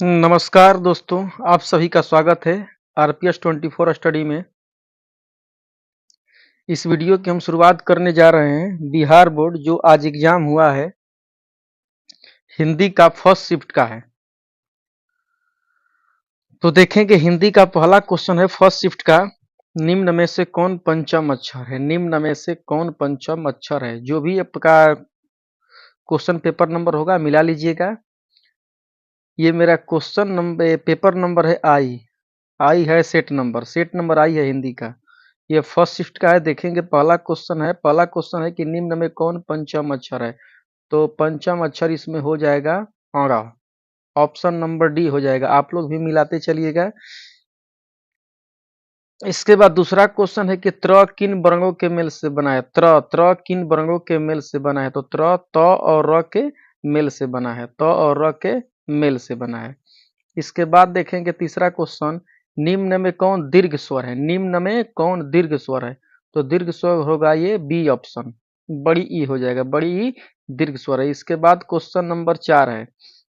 नमस्कार दोस्तों, आप सभी का स्वागत है आरपीएस 24 स्टडी में। इस वीडियो की हम शुरुआत करने जा रहे हैं बिहार बोर्ड जो आज एग्जाम हुआ है हिंदी का फर्स्ट शिफ्ट का है। तो देखेंगे हिंदी का पहला क्वेश्चन है फर्स्ट शिफ्ट का। निम्न में से कौन पंचम अक्षर है? निम्न में से कौन पंचम अक्षर है? जो भी आपका क्वेश्चन पेपर नंबर होगा मिला लीजिएगा। ये मेरा क्वेश्चन नंबर पेपर नंबर है आई है सेट नंबर आई है हिंदी का। ये फर्स्ट शिफ्ट का है। देखेंगे पहला क्वेश्चन है कि निम्न में कौन पंचम अक्षर है? तो पंचम अक्षर इसमें हो जाएगा औरा। ऑप्शन नंबर डी हो जाएगा। आप लोग भी मिलाते चलिएगा। इसके बाद दूसरा क्वेश्चन है कि त्र किन वर्णों के मेल से बना है? त्र किन वर्णों के मेल से बना है? तो त्र त और र के मेल से बना है। त और र के मेल से बना है। इसके बाद देखेंगे तीसरा क्वेश्चन, निम्न में कौन दीर्घ स्वर है? निम्न में कौन दीर्घ स्वर है? तो दीर्घ स्वर होगा ये बी ऑप्शन, बड़ी ई हो जाएगा। बड़ी ई दीर्घ स्वर है। इसके बाद क्वेश्चन नंबर 4 है।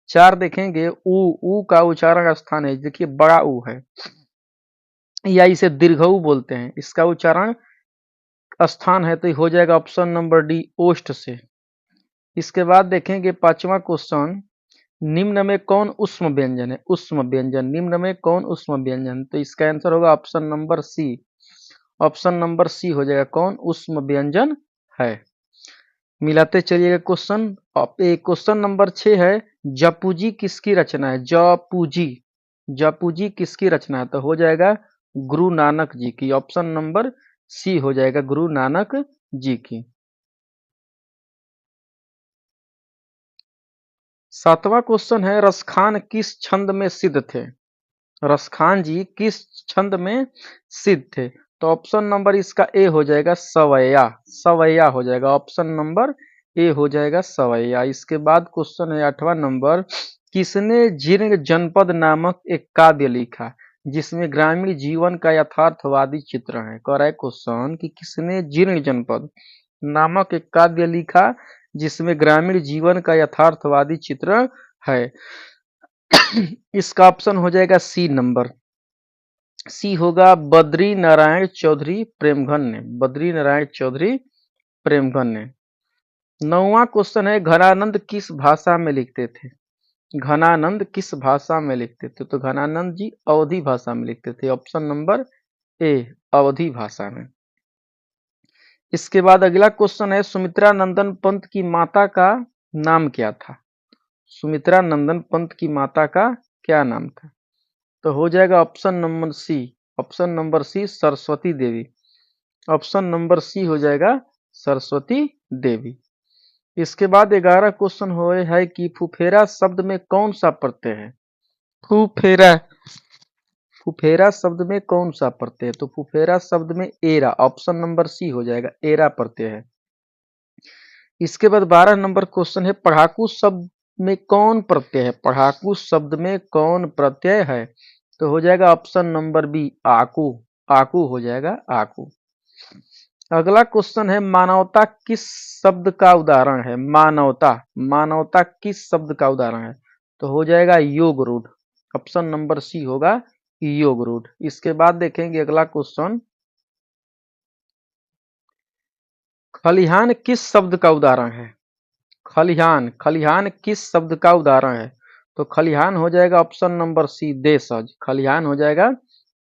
4 देखेंगे ऊ का उच्चारण स्थान है। देखिए बड़ा ऊ है या इसे दीर्घऊ बोलते हैं। इसका उच्चारण स्थान है तो हो जाएगा ऑप्शन नंबर डी ओष्ठ से। इसके बाद देखेंगे पांचवा क्वेश्चन, निम्न में कौन उष्म व्यंजन है? उष्म व्यंजन, निम्न में कौन उष्म व्यंजन? तो इसका आंसर होगा option number C. Option number C हो जाएगा, कौन उष्म व्यंजन है। मिलाते चलिएगा क्वेश्चन। क्वेश्चन नंबर 6 है, जपूजी किसकी रचना है? जपूजी किसकी रचना है? तो हो जाएगा गुरु नानक जी की। ऑप्शन नंबर सी हो जाएगा गुरु नानक जी की। सातवां क्वेश्चन है, रसखान किस छंद में सिद्ध थे? रसखान जी किस छंद में सिद्ध थे? तो ऑप्शन नंबर इसका ए हो जाएगा सवैया। सवैया हो जाएगा। ऑप्शन नंबर ए हो जाएगा सवैया। इसके बाद क्वेश्चन है 8वां नंबर, किसने जीर्ण जनपद नामक एक काव्य लिखा जिसमें ग्रामीण जीवन का यथार्थवादी चित्रण है? कह रहा है क्वेश्चन कि किसने जीर्ण जनपद नामक एक काव्य लिखा जिसमें ग्रामीण जीवन का यथार्थवादी चित्रण है? इसका ऑप्शन हो जाएगा सी नंबर। सी होगा बद्री नारायण चौधरी प्रेमघन ने। बद्री नारायण चौधरी प्रेमघन ने। 9वां क्वेश्चन है, घनानंद किस भाषा में लिखते थे? घनानंद किस भाषा में लिखते थे? तो घनानंद जी अवधी भाषा में लिखते थे। ऑप्शन नंबर ए अवधी भाषा में। इसके बाद अगला क्वेश्चन है, सुमित्रा नंदन पंत की माता का नाम क्या था? सुमित्रा नंदन पंत की माता का क्या नाम था? तो हो जाएगा option number C. Option number C Saraswati Devi. Option number C हो जाएगा सरस्वती देवी। इसके बाद 11 क्वेश्चन हो है कि फुफेरा शब्द में कौन सा प्रत्यय है? फुफेरा फुफेरा शब्द में कौन सा प्रत्यय है? तो फुफेरा शब्द में एरा। ऑप्शन नंबर सी हो जाएगा एरा प्रत्यय है। इसके बाद 12 नंबर क्वेश्चन है, पढ़ाकू शब्द में कौन प्रत्यय है? पढ़ाकू शब्द में कौन प्रत्यय है? तो हो जाएगा ऑप्शन नंबर बी आकू। आकू हो जाएगा आकू। अगला क्वेश्चन है, मानवता किस शब्द का उदाहरण है? मानवता मानवता किस शब्द का उदाहरण है? तो हो जाएगा योग रूढ़। ऑप्शन नंबर सी होगा योग रूढ़। इसके बाद देखेंगे अगला क्वेश्चन, खलिहान किस शब्द का उदाहरण है? खलिहान खलिहान किस शब्द का उदाहरण है? तो खलिहान हो जाएगा ऑप्शन नंबर सी देशज। खलिहान हो जाएगा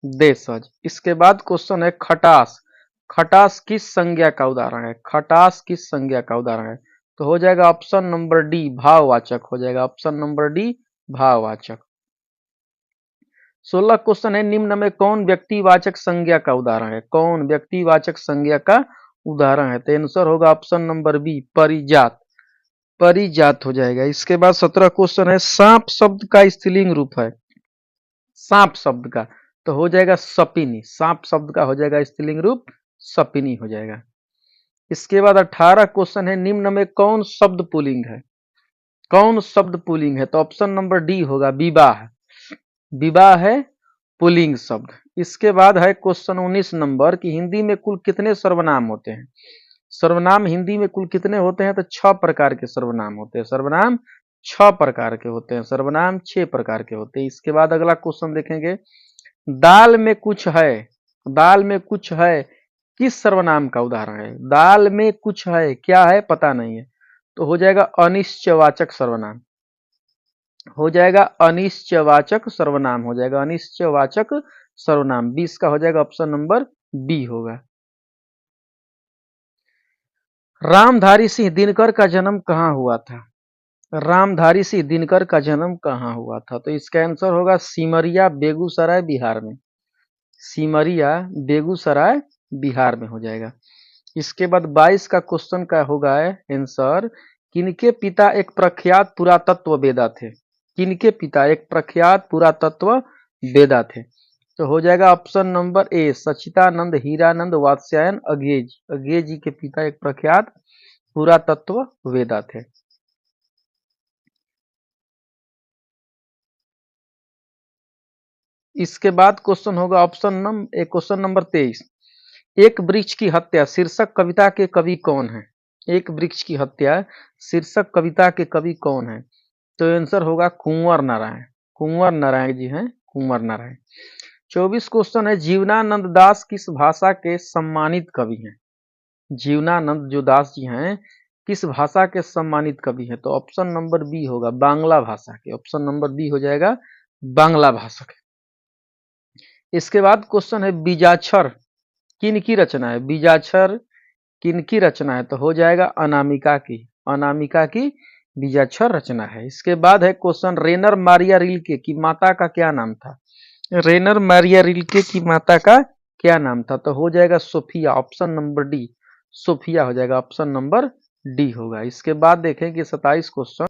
देशज। इसके बाद क्वेश्चन है, खटास खटास किस संज्ञा का उदाहरण है? खटास किस संज्ञा का उदाहरण है? तो हो जाएगा ऑप्शन नंबर डी भाववाचक हो जाएगा। ऑप्शन नंबर डी भाववाचक। 16 क्वेश्चन है, निम्न में कौन व्यक्तिवाचक संज्ञा का उदाहरण है? कौन व्यक्तिवाचक संज्ञा का उदाहरण है? तो आंसर होगा ऑप्शन नंबर बी परिजात। परिजात हो जाएगा। इसके बाद 17 क्वेश्चन है, सांप शब्द का स्त्रीलिंग रूप है? सांप शब्द का तो हो जाएगा सपिनी। सांप शब्द का हो जाएगा स्त्रीलिंग रूप सपिनी हो जाएगा। इसके बाद 18 क्वेश्चन है, निम्न में कौन शब्द पुल्लिंग है? कौन शब्द पुल्लिंग है? तो ऑप्शन नंबर डी होगा विवाह। विवाह है पुल्लिंग शब्द। इसके बाद है क्वेश्चन 19 नंबर कि हिंदी में कुल कितने सर्वनाम होते हैं? सर्वनाम हिंदी में कुल कितने होते हैं? तो 6 प्रकार के सर्वनाम होते हैं। सर्वनाम 6 प्रकार के होते हैं, सर्वनाम 6 प्रकार के होते हैं। इसके बाद अगला क्वेश्चन देखेंगे, दाल में कुछ है, दाल में कुछ है किस सर्वनाम का उदाहरण है? दाल में कुछ है, क्या है पता नहीं है, तो हो जाएगा अनिश्चयवाचक सर्वनाम, हो जाएगा अनिश्चयवाचक सर्वनाम, हो जाएगा अनिश्चयवाचक सर्वनाम। 20 का हो जाएगा ऑप्शन नंबर बी होगा। रामधारी सिंह दिनकर का जन्म कहाँ हुआ था? रामधारी सिंह दिनकर का जन्म कहाँ हुआ था? तो इसका आंसर होगा सिमरिया बेगूसराय बिहार में, सिमरिया बेगूसराय बिहार में हो जाएगा। इसके बाद 22 का क्वेश्चन का होगा आंसर, किनके पिता एक प्रख्यात पुरातत्ववेदा थे? किनके पिता एक प्रख्यात पुरातत्ववेदा थे? तो हो जाएगा ऑप्शन नंबर ए सच्चिदानंद हीरानंद वात्स्यायन अज्ञेय, अज्ञेय जी के पिता एक प्रख्यात पुरातत्ववेदा थे। इसके बाद क्वेश्चन होगा क्वेश्चन नंबर 23, एक वृक्ष की हत्या शीर्षक कविता के कवि कौन है? एक वृक्ष की हत्या शीर्षक कविता के कवि कौन है? तो आंसर होगा कुंवर नारायण, कुंवर नारायण जी हैं, कुंवर नारायण। 24 क्वेश्चन है, जीवनानंद दास किस भाषा के सम्मानित कवि हैं? जीवनानंद जो दास जी हैं किस भाषा के सम्मानित कवि हैं? तो ऑप्शन नंबर बी होगा बांग्ला भाषा के, ऑप्शन नंबर बी हो जाएगा बांग्ला भाषा के। इसके बाद क्वेश्चन है, बीजाक्षर किन की रचना है? बीजाक्षर किन की रचना है? तो हो जाएगा अनामिका की, अनामिका की बीजाक्षर रचना है। इसके बाद है क्वेश्चन, रेनर मारिया रिल्के की माता का क्या नाम था? रेनर मारिया रिल्के की माता का क्या नाम था? तो हो जाएगा Sophia, option number D, Sophia हो जाएगा, ऑप्शन नंबर डी होगा। इसके बाद देखेंगे 27 क्वेश्चन,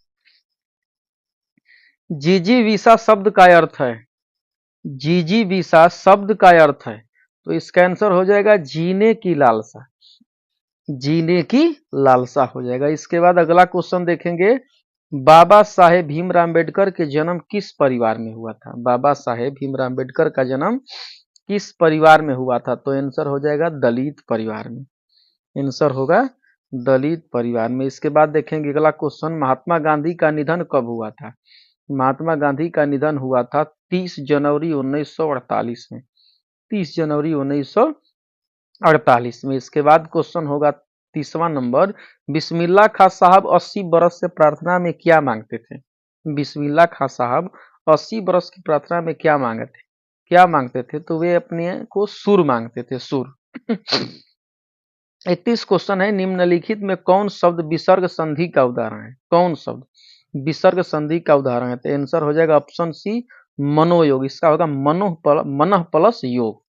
जीजीविसा शब्द का अर्थ है? जीजीविसा शब्द का अर्थ है, तो इसका आंसर हो जाएगा जीने की लालसा, जीने की लालसा हो जाएगा। इसके बाद अगला क्वेश्चन देखेंगे, बाबा साहेब भीमराव अम्बेडकर के जन्म किस परिवार में हुआ था? बाबा साहेब भीमराव अम्बेडकर का जन्म किस परिवार में हुआ था? तो आंसर हो जाएगा दलित परिवार में, आंसर होगा दलित परिवार में। इसके बाद देखेंगे अगला क्वेश्चन, महात्मा गांधी का निधन कब हुआ था? महात्मा गांधी का निधन हुआ था 30 जनवरी 1948 में, 30 जनवरी 1948 में। इसके बाद क्वेश्चन होगा 30वां नंबर, बिस्मिल्लाह खां साहब 80 बरस से प्रार्थना में क्या मांगते थे? बिस्मिल्लाह खां साहब 80 बरस की प्रार्थना में क्या मांगे थे, क्या मांगते थे? तो वे अपने को सुर मांगते थे, सुर। 31 क्वेश्चन है, निम्नलिखित में कौन शब्द विसर्ग संधि का उदाहरण है? कौन शब्द विसर्ग संधि का उदाहरण है? तो आंसर हो जाएगा ऑप्शन सी मनोयोग, इसका होगा मनः प्लस योग।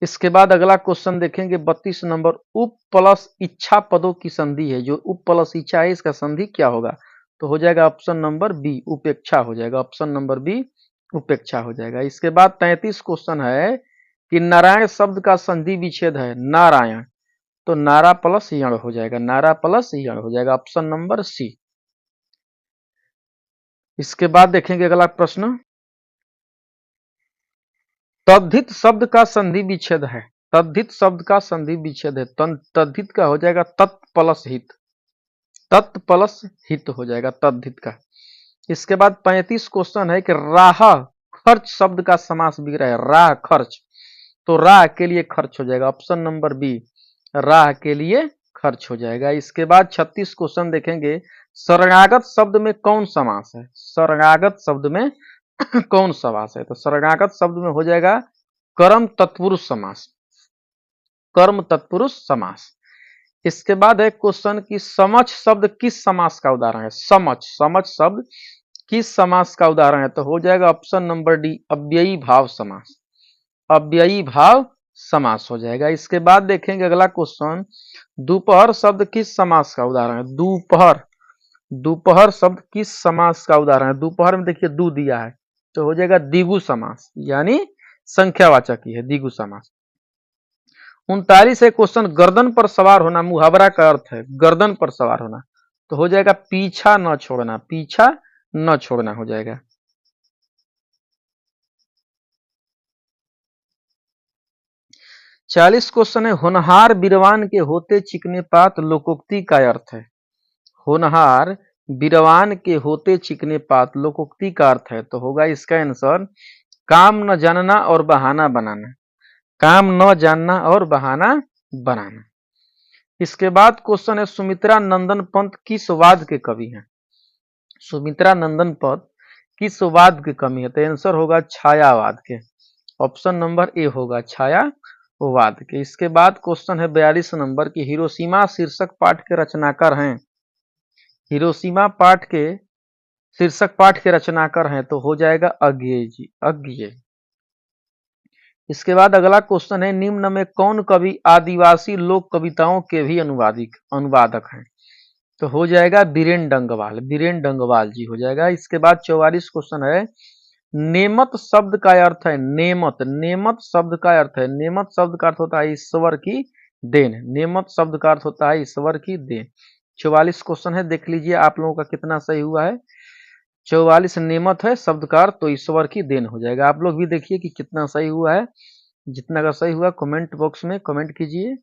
इसके बाद अगला क्वेश्चन देखेंगे 32 नंबर, उप प्लस इच्छा पदों की संधि है, जो उप प्लस इच्छा है इसका संधि क्या होगा? तो हो जाएगा ऑप्शन नंबर बी उपेक्षा हो जाएगा, ऑप्शन नंबर बी उपेक्षा हो जाएगा। इसके बाद 33 क्वेश्चन है कि नारायण शब्द का संधि विच्छेद है, नारायण, तो नारा प्लस यण हो जाएगा, नारा प्लस यण हो जाएगा, ऑप्शन नंबर सी। इसके बाद देखेंगे अगला प्रश्न, तद्धित शब्द का संधि विच्छेद है, तद्धित शब्द का संधि विच्छेद है, तद्धित का हो जाएगा तत् प्लस हित, तत् प्लस हित हो जाएगा तद्धित का। इसके बाद 35 क्वेश्चन है कि राह खर्च शब्द का समास भी रहा है, राह खर्च, तो राह के लिए खर्च हो जाएगा, ऑप्शन नंबर बी राह के लिए खर्च हो जाएगा। इसके बाद 36 क्वेश्चन देखेंगे, शरणागत शब्द में कौन समास है? शरणागत शब्द में कौन समास है? तो शरणागत शब्द में हो जाएगा कर्म तत्पुरुष समास, कर्म तत्पुरुष समास। इसके बाद है क्वेश्चन की समझ शब्द किस समास का उदाहरण है? समझ, समझ शब्द किस समास का उदाहरण है? तो हो जाएगा ऑप्शन नंबर डी अव्ययी भाव समास, अव्ययी भाव समास हो जाएगा। इसके बाद देखेंगे अगला क्वेश्चन, दोपहर शब्द किस समास का उदाहरण है? दोपहर, दोपहर शब्द किस समास का उदाहरण है? दोपहर में देखिए दू दिया है, तो हो जाएगा द्विगु समास, यानी संख्यावाचक ही है, द्विगु समास। 39 है क्वेश्चन, गर्दन पर सवार होना मुहावरा का अर्थ है, गर्दन पर सवार होना, तो हो जाएगा पीछा न छोड़ना, पीछा न छोड़ना हो जाएगा। 40 क्वेश्चन है, होनहार बीरवान के होते चिकने पात लोकोक्ति का अर्थ है, होनहार बीरवान के होते चिकने पात लोकोक्ति का अर्थ है, तो होगा इसका आंसर काम न जानना और बहाना बनाना। काम न जानना और बहाना बनाना। इसके बाद क्वेश्चन है सुमित्रा नंदन पंत किस वाद के कवि हैं? सुमित्रा नंदन पंत किस वाद के कवि है? तो आंसर होगा छायावाद के। ऑप्शन नंबर ए होगा छायावाद के। इसके बाद क्वेश्चन है 42 नंबर की हिरोशिमा शीर्षक पाठ के रचनाकार हैं। हिरोशिमा पाठ के शीर्षक पाठ के रचनाकार हैं, तो हो जाएगा अज्ञेय जी, अज्ञेय। इसके बाद अगला क्वेश्चन है निम्न में कौन कवि आदिवासी लोक कविताओं के भी अनुवादक हैं? तो हो जाएगा बीरेन डंगवाल, बीरेन डंगवाल जी हो जाएगा। इसके बाद 44 क्वेश्चन है नेमत शब्द का अर्थ है, नेमत, नेमत शब्द का अर्थ है, नेमत शब्द का अर्थ होता है ईश्वर की देन, नेमत शब्द का अर्थ होता है ईश्वर की देन। 44 क्वेश्चन है, देख लीजिए आप लोगों का कितना सही हुआ है। 44 नेमत है शब्द का अर्थ, तो ईश्वर की देन हो जाएगा। आप लोग भी देखिए कि कितना सही हुआ है। जितना का सही हुआ कमेंट बॉक्स में कमेंट कीजिए।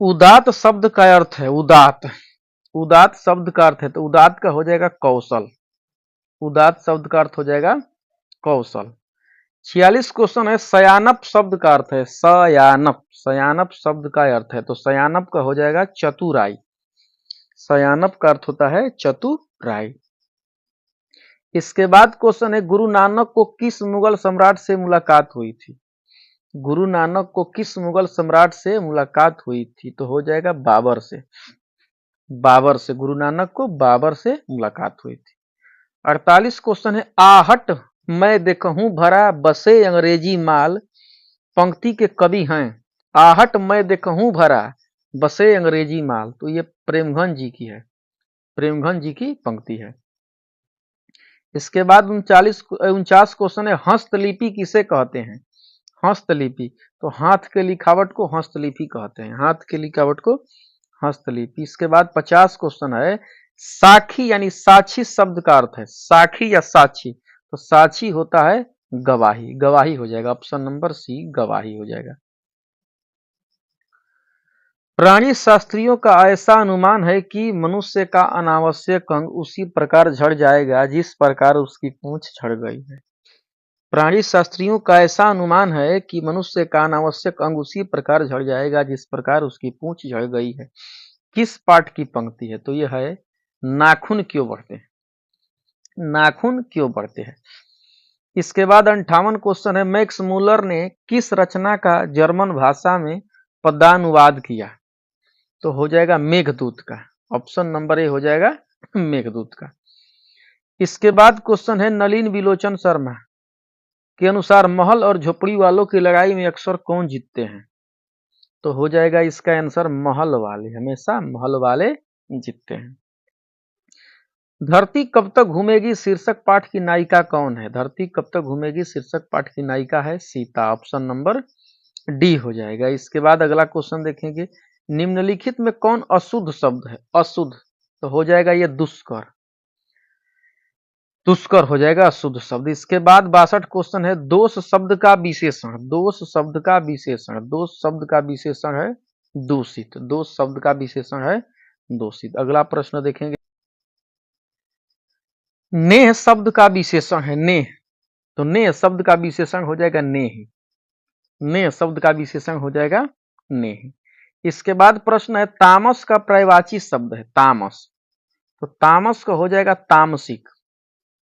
उदात शब्द का अर्थ है उदात, उदात शब्द का अर्थ है, तो उदात का हो जाएगा कौशल, उदात शब्द का अर्थ हो जाएगा कौशल। 46 क्वेश्चन है सयानप शब्द का अर्थ है, सयानप, सयानप शब्द का अर्थ है, तो सयानप का हो जाएगा चतुराई, सयानप का अर्थ होता है चतुराई। इसके बाद क्वेश्चन है गुरु नानक को किस मुगल सम्राट से मुलाकात हुई थी? गुरु नानक को किस मुगल सम्राट से मुलाकात हुई थी? तो हो जाएगा बाबर से, बाबर से, गुरु नानक को बाबर से मुलाकात हुई थी। 48 क्वेश्चन है आहट मैं देखूं भरा बसे अंग्रेजी माल पंक्ति के कवि हैं। आहट मैं देखूं भरा बसे अंग्रेजी माल, तो ये प्रेमघन जी की है, प्रेमघन जी की पंक्ति है। इसके बाद 49 क्वेश्चन है हस्तलिपि किसे कहते हैं? हस्तलिपि, तो हाथ के लिखावट को हस्तलिपि कहते हैं, हाथ के लिखावट को हस्तलिपि। इसके बाद 50 क्वेश्चन है साखी यानी साक्षी शब्द का अर्थ है, साखी या साक्षी, तो साक्षी होता है गवाही, गवाही हो जाएगा। ऑप्शन नंबर सी गवाही हो जाएगा। प्राणी शास्त्रियों का ऐसा अनुमान है कि मनुष्य का अनावश्यक अंग उसी प्रकार झड़ जाएगा जिस प्रकार उसकी पूंछ झड़ गई है। प्राणी शास्त्रियों का ऐसा अनुमान है कि मनुष्य का अनावश्यक अंग उसी प्रकार झड़ जाएगा जिस प्रकार उसकी पूंछ झड़ गई है। किस पाठ की पंक्ति है? तो यह है नाखून क्यों बढ़ते हैं, नाखून क्यों बढ़ते हैं। इसके बाद 58 क्वेश्चन है मैक्स मूलर ने किस रचना का जर्मन भाषा में पदानुवाद किया? तो हो जाएगा मेघदूत का, ऑप्शन नंबर ए हो जाएगा मेघदूत का। इसके बाद क्वेश्चन है नलिन विलोचन शर्मा के अनुसार महल और झोपड़ी वालों की लड़ाई में अक्सर कौन जीतते हैं? तो हो जाएगा इसका आंसर महल वाले, हमेशा महल वाले जीतते हैं। धरती कब तक घूमेगी शीर्षक पाठ की नायिका कौन है? धरती कब तक घूमेगी शीर्षक पाठ की नायिका है सीता, ऑप्शन नंबर डी हो जाएगा। इसके बाद अगला क्वेश्चन देखेंगे निम्नलिखित में कौन अशुद्ध शब्द है? अशुद्ध, तो हो जाएगा ये दुष्कर, दुष्कर हो जाएगा अशुद्ध शब्द। इसके बाद 62 क्वेश्चन है दोष शब्द का विशेषण, दोष शब्द का विशेषण, दोष शब्द का विशेषण है दूषित, दोष शब्द का विशेषण है दूषित। अगला प्रश्न देखेंगे नेह शब्द का विशेषण है नेह, तो नेह शब्द का विशेषण हो जाएगा नेह, नेह शब्द का विशेषण हो जाएगा नेह। इसके बाद प्रश्न है तामस का पर्यायवाची शब्द है तामस, तो तामस का हो जाएगा तामसिक,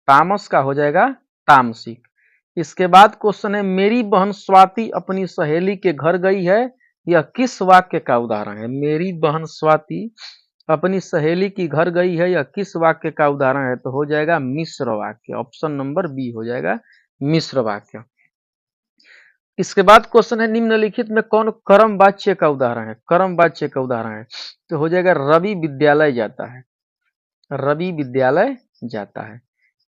तामस का हो जाएगा तामसिक। इसके बाद क्वेश्चन है मेरी बहन स्वाति अपनी सहेली के घर गई है, यह किस वाक्य का उदाहरण है? मेरी बहन स्वाति अपनी सहेली की घर गई है, यह किस वाक्य का उदाहरण है? तो हो जाएगा मिश्र वाक्य, ऑप्शन नंबर बी हो जाएगा मिश्र वाक्य। इसके बाद क्वेश्चन है निम्नलिखित में कौन कर्म वाच्य का उदाहरण है? कर्म वाच्य का उदाहरण है, तो हो जाएगा रवि विद्यालय जाता है, रवि विद्यालय जाता है।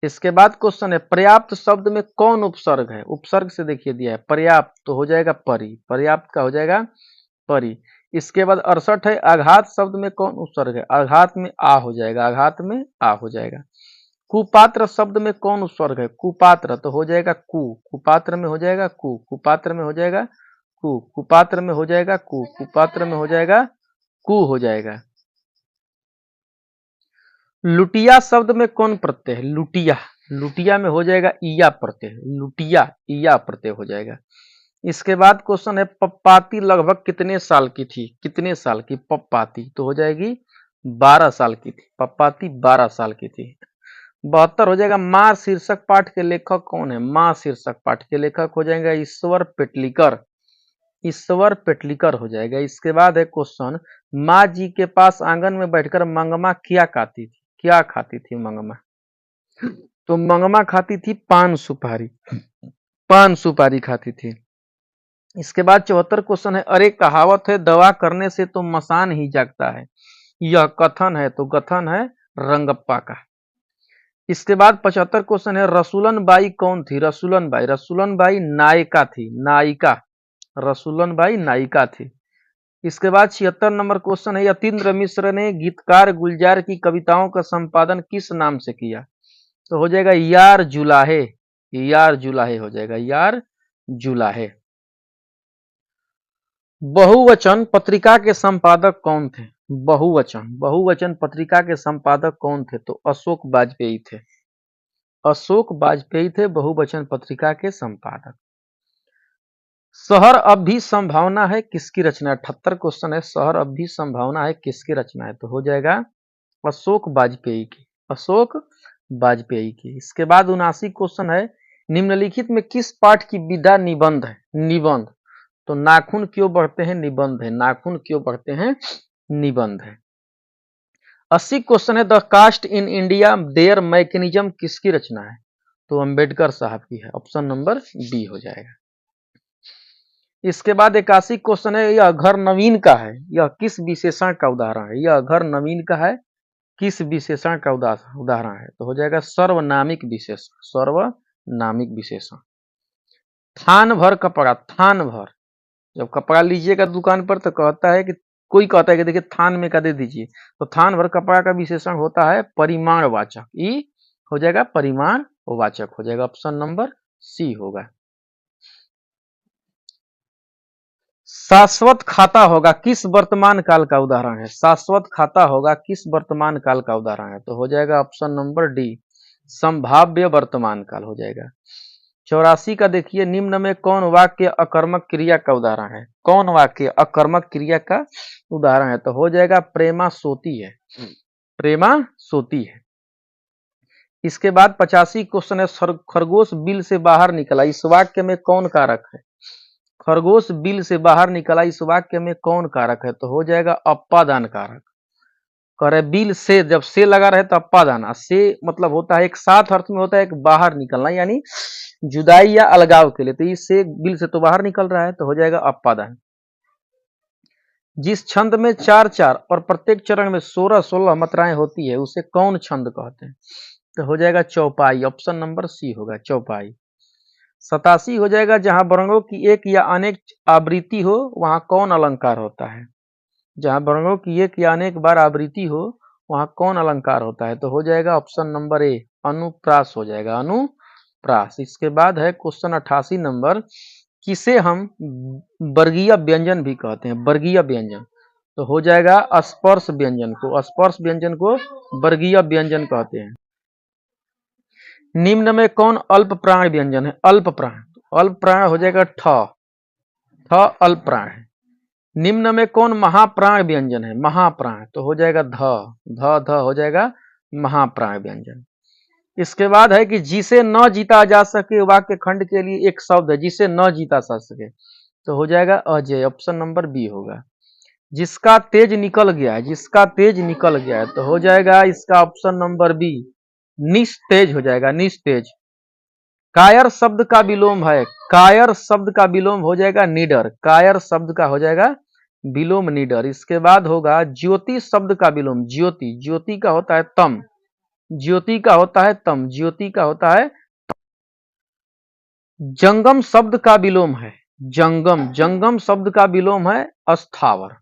इसके बाद क्वेश्चन है पर्याप्त शब्द में कौन उपसर्ग है? उपसर्ग से देखिए दिया है पर्याप्त, तो हो जाएगा परि, पर्याप्त का हो जाएगा परि। इसके बाद 68 है आघात शब्द में कौन उपसर्ग है? आघात में आ हो जाएगा, आघात में आ हो जाएगा। कुपात्र शब्द में कौन उपसर्ग है? कुपात्र, तो हो जाएगा कु, कुपात्र में हो जाएगा कु, कुपात्र में हो जाएगा कु, कुपात्र में हो जाएगा कु, कुपात्र में हो जाएगा कु हो जाएगा। लुटिया शब्द में कौन प्रत्यय है? लुटिया। लुटिया में हो जाएगा इया प्रत्यय, लुटिया इया प्रत्यय हो जाएगा। इसके बाद क्वेश्चन है पप्पाती लगभग कितने साल की थी? कितने साल की पप्पाती? तो हो जाएगी 12 साल की थी। पप्पाती 12 साल की थी। 72 हो जाएगा। मां शीर्षक पाठ के लेखक कौन है? मां शीर्षक पाठ के लेखक हो जाएगा ईश्वर पेटलीकर। ईश्वर पेटलीकर हो जाएगा। इसके बाद है क्वेश्चन माँ जी के पास आंगन में बैठकर मंगमा क्या खाती थी? क्या खाती थी मंगमा? तो मंगमा खाती थी पान सुपारी। पान सुपारी खाती थी। इसके बाद 74 क्वेश्चन है अरे कहावत है दवा करने से तो मसान ही जागता है, यह कथन है तो गथन है रंगप्पा का। इसके बाद 75 क्वेश्चन है रसूलन बाई कौन थी? रसूलन बाई, रसूलन बाई नायिका थी, नायिका, रसूलन बाई नायिका थी। इसके बाद 76 नंबर क्वेश्चन है यतीन्द्र मिश्र ने गीतकार गुलजार की कविताओं का संपादन किस नाम से किया? तो हो जाएगा यार जुलाहे, यार जुलाहे हो जाएगा, यार जुलाहे। बहुवचन पत्रिका के संपादक कौन थे? बहुवचन, बहुवचन पत्रिका के संपादक कौन थे? तो अशोक वाजपेयी थे। अशोक वाजपेयी थे बहुवचन पत्रिका के संपादक। शहर अब भी संभावना है किसकी रचना? 78 क्वेश्चन है शहर अब भी संभावना है किसकी रचना है? तो हो जाएगा अशोक वाजपेयी की, अशोक वाजपेयी की। इसके बाद 79 क्वेश्चन है निम्नलिखित में किस पाठ की विधा निबंध है? निबंध। तो नाखून क्यों बढ़ते हैं? निबंध है। नाखून क्यों बढ़ते हैं? निबंध है। 80 क्वेश्चन है the caste in India their mechanism किसकी रचना है? तो अंबेडकर साहब की है। ऑप्शन नंबर बी हो जाएगा। इसके बाद 81 क्वेश्चन है यह घर नवीन का है, यह किस विशेषण का उदाहरण है? यह घर नवीन का है, किस विशेषण का उदाहरण है? तो हो जाएगा सर्वनामिक विशेषण, सर्वनामिक विशेषण। थान भर कपड़ा, थान भर, जब कपड़ा लीजिएगा दुकान पर तो कहता है कि कोई कहता है कि देखिए थान में का दे दीजिए, तो थान भर कपड़ा का विशेषण होता है परिमाणवाचक। ई हो जाएगा परिमाणवाचक हो जाएगा। ऑप्शन नंबर सी होगा। शाश्वत खाता होगा किस वर्तमान काल का उदाहरण है? शाश्वत खाता होगा किस वर्तमान काल का उदाहरण है? तो हो जाएगा ऑप्शन नंबर डी संभाव्य वर्तमान काल हो जाएगा। 84 का देखिए निम्न में कौन वाक्य अकर्मक क्रिया का उदाहरण है? कौन वाक्य अकर्मक क्रिया का उदाहरण है? तो हो जाएगा प्रेमा सोती है, प्रेमा सोती है। इसके बाद 85 क्वेश्चन है खरगोश बिल से बाहर निकला, इस वाक्य में कौन कारक है? खरगोश बिल से बाहर निकला, इस वाक्य में कौन कारक है? तो हो जाएगा अप्पादान कारक। करे बिल से, जब से लगा रहे तो अप्पादान, से मतलब होता है एक साथ अर्थ में होता है एक बाहर निकलना, यानी जुदाई या अलगाव के लिए, तो इससे बिल से तो बाहर निकल रहा है, तो हो जाएगा अप्पादान। जिस छंद में 4-4 और प्रत्येक चरण में 16-16 मात्राएं होती है उसे कौन छंद कहते हैं? तो हो जाएगा चौपाई। ऑप्शन नंबर सी होगा चौपाई। 87 हो जाएगा जहां वर्णों की एक या अनेक आवृत्ति हो वहां कौन अलंकार होता है? जहां वर्णों की एक या अनेक बार आवृत्ति हो वहां कौन अलंकार होता है? तो हो जाएगा ऑप्शन नंबर ए अनुप्रास हो जाएगा, अनुप्रास। इसके बाद है क्वेश्चन 88 नंबर किसे हम वर्गीय व्यंजन भी कहते हैं? वर्गीय व्यंजन। तो हो जाएगा स्पर्श व्यंजन को, स्पर्श व्यंजन को वर्गीय व्यंजन कहते हैं। निम्न में कौन अल्प प्राण व्यंजन है? अल्प प्राण, अल्प प्राण हो जाएगा ठ, ठ अल्प प्राण है। निम्न में कौन महाप्राण व्यंजन है? महाप्राण, तो हो जाएगा ध, ध हो जाएगा महाप्राण व्यंजन। इसके बाद है कि जिसे न जीता जा सके वाक्य खंड के लिए एक शब्द है, जिसे न जीता जा सके, तो हो जाएगा अजय। ऑप्शन नंबर बी होगा। जिसका तेज निकल गया है, जिसका तेज निकल गया है, तो हो जाएगा इसका ऑप्शन नंबर बी निस्तेज हो जाएगा, निस्तेज। कायर शब्द का विलोम है, कायर शब्द का विलोम हो जाएगा निडर, कायर शब्द का हो जाएगा विलोम निडर। इसके बाद होगा ज्योति शब्द का विलोम, ज्योति, ज्योति का होता है तम, ज्योति का होता है तम, ज्योति का होता है। जंगम शब्द का विलोम है जंगम, जंगम शब्द का विलोम है अस्थावर,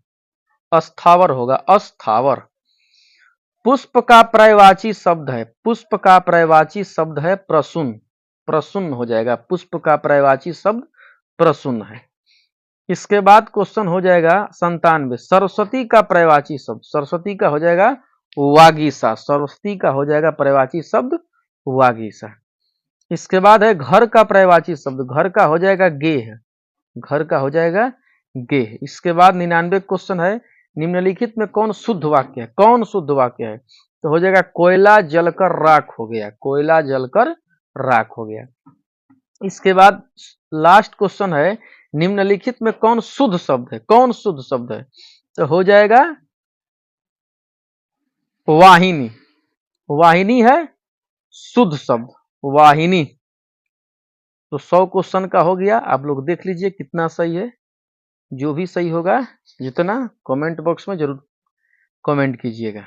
अस्थावर होगा अस्थावर। पुष्प का पर्यायवाची शब्द है, पुष्प का पर्यायवाची शब्द है प्रसून, प्रसून हो जाएगा। पुष्प का पर्यायवाची शब्द प्रसून है। इसके बाद क्वेश्चन हो जाएगा 97, सरस्वती का पर्यायवाची शब्द, सरस्वती का हो जाएगा वागीसा, सरस्वती का हो जाएगा पर्यायवाची शब्द वागीसा। इसके बाद है घर का पर्यायवाची शब्द, घर का हो जाएगा गेह, घर का हो जाएगा गेह। इसके बाद 99 क्वेश्चन है, निम्नलिखित में कौन शुद्ध वाक्य है, कौन शुद्ध वाक्य है, तो हो जाएगा कोयला जलकर राख हो गया, कोयला जलकर राख हो गया। इसके बाद लास्ट क्वेश्चन है, निम्नलिखित में कौन शुद्ध शब्द है, कौन शुद्ध शब्द है, तो हो जाएगा वाहिनी, वाहिनी है शुद्ध शब्द, वाहिनी। तो 100 क्वेश्चन का हो गया, आप लोग देख लीजिए कितना सही है। जो भी सही होगा जितना, कमेंट बॉक्स में जरूर कमेंट कीजिएगा।